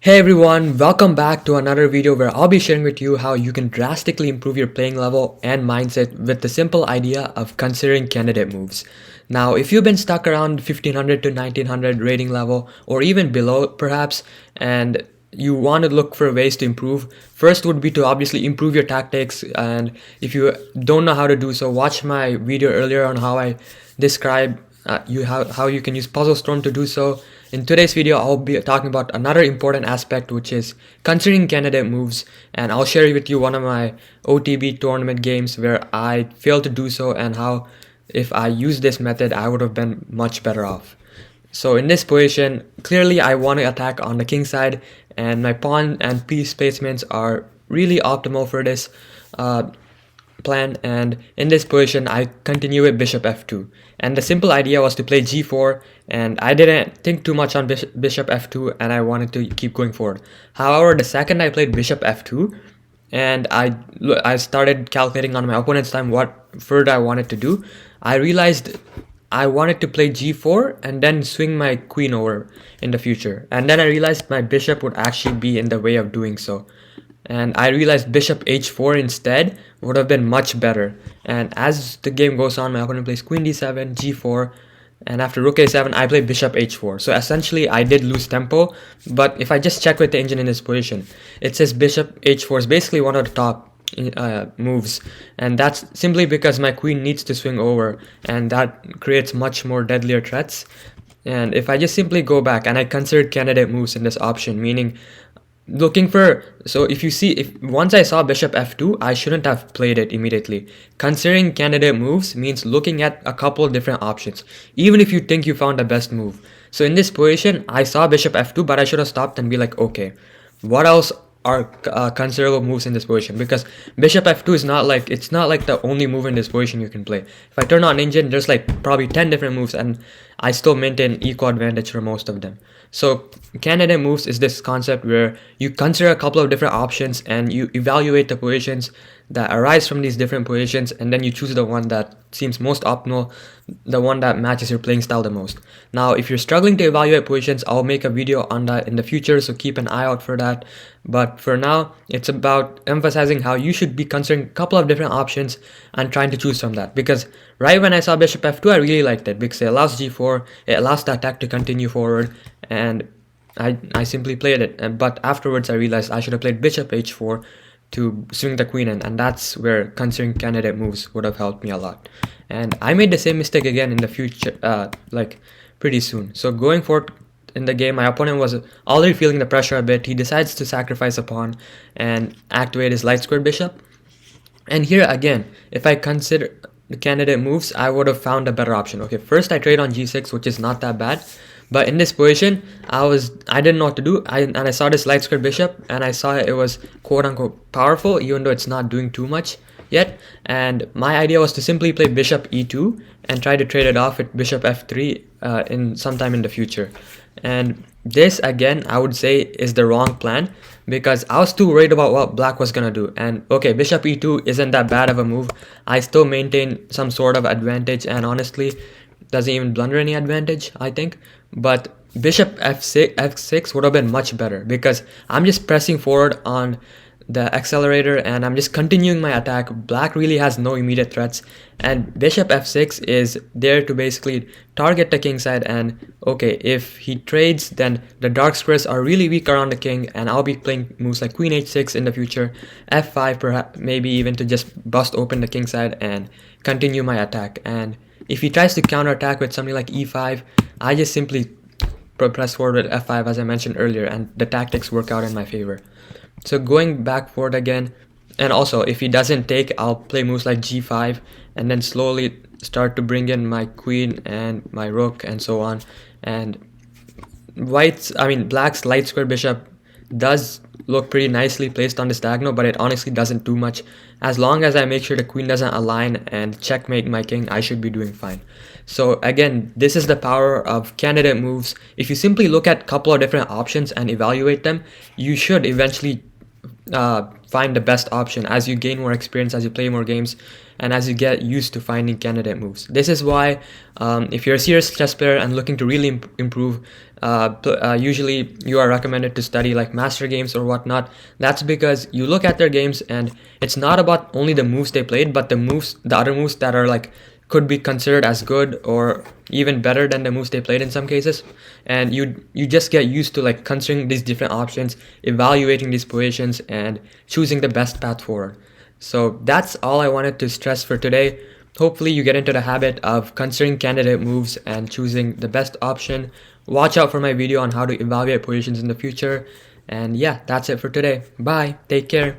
Hey everyone, welcome back to another video where I'll be sharing with you how you can drastically improve your playing level and mindset with the simple idea of considering candidate moves. Now, if you've been stuck around 1500 to 1900 rating level or even below perhaps, and you want to look for ways to improve, first would be to obviously improve your tactics. And if you don't know how to do so, watch my video earlier on how I describe how you can use Puzzle Storm to do so. In today's video, I'll be talking about another important aspect, which is considering candidate moves, and I'll share with you one of my OTB tournament games where I failed to do so and how if I used this method, I would have been much better off. So in this position, clearly I want to attack on the king side, and my pawn and piece placements are really optimal for this plan, and in this position I continue with bishop f2, and the simple idea was to play g4, and I didn't think too much on bishop f2 and I wanted to keep going forward. However, the second I played bishop f2 and I started calculating on my opponent's time what further I wanted to do, I realized I wanted to play g4 and then swing my queen over in the future, and then I realized my bishop would actually be in the way of doing so, and I realized bishop h4 instead would have been much better. And as the game goes on, my opponent plays queen d7, g4, and after rook a7 I play bishop h4. So essentially I did lose tempo, but if I just check with the engine in this position, it says bishop h4 is basically one of the top moves, and that's simply because my queen needs to swing over, and that creates much more deadlier threats. And if I just simply go back and I considered candidate moves in this option, meaning looking for, so if you see, if once I saw bishop f2, I shouldn't have played it immediately. Considering candidate moves means looking at a couple of different options, even if you think you found the best move. So in this position, I saw bishop f2, but I should have stopped and be like, okay, what else are considerable moves in this position? Because bishop f2 is not like, it's not like the only move in this position you can play. If I turn on engine, there's like probably 10 different moves, and I still maintain equal advantage for most of them. So candidate moves is this concept where you consider a couple of different options and you evaluate the positions that arise from these different positions, and then you choose the one that seems most optimal, the one that matches your playing style the most. Now, if you're struggling to evaluate positions, I'll make a video on that in the future, so keep an eye out for that. But for now, it's about emphasizing how you should be considering a couple of different options and trying to choose from that. Because right when I saw bishop f2, I really liked it because it allows g4, it allows the attack to continue forward, and I simply played it. But afterwards I realized I should have played bishop h4 to swing the queen in, and that's where considering candidate moves would have helped me a lot. And I made the same mistake again in the future, like pretty soon. So going forward in the game, my opponent was already feeling the pressure a bit. He decides to sacrifice a pawn and activate his light squared bishop. And here again, if I consider the candidate moves, I would have found a better option. Okay, first I trade on g6, which is not that bad. But in this position, I didn't know what to do. And I saw this light squared bishop, and I saw it was quote unquote powerful, even though it's not doing too much yet. And my idea was to simply play bishop e2 and try to trade it off with bishop f3 in sometime in the future. And this again, I would say, is the wrong plan because I was too worried about what black was gonna do. And okay, bishop e2 isn't that bad of a move. I still maintain some sort of advantage, and honestly doesn't even blunder any advantage, I think. But bishop f6 would have been much better because I'm just pressing forward on the accelerator and I'm just continuing my attack. Black really has no immediate threats, and bishop f6 is there to basically target the king side. And okay, if he trades, then the dark squares are really weak around the king, and I'll be playing moves like queen h6 in the future, f5 perhaps, maybe even to just bust open the king side and continue my attack. And if he tries to counterattack with something like e5, I just simply press forward with f5 as I mentioned earlier, and the tactics work out in my favor. So going back forward again, and also if he doesn't take, I'll play moves like g5 and then slowly start to bring in my queen and my rook and so on. And black's light square bishop does look pretty nicely placed on this diagonal, but it honestly doesn't do much. As long as I make sure the queen doesn't align and checkmate my king, I should be doing fine. So again, this is the power of candidate moves. If you simply look at a couple of different options and evaluate them, you should eventually find the best option as you gain more experience, as you play more games, and as you get used to finding candidate moves. This is why if you're a serious chess player and looking to really improve, usually you are recommended to study like master games or whatnot. That's because you look at their games and it's not about only the moves they played, but the other moves that are like could be considered as good or even better than the moves they played in some cases. And you just get used to like considering these different options, evaluating these positions, and choosing the best path forward. So that's all I wanted to stress for today. Hopefully you get into the habit of considering candidate moves and choosing the best option. Watch out for my video on how to evaluate positions in the future. And yeah, that's it for today. Bye. Take care.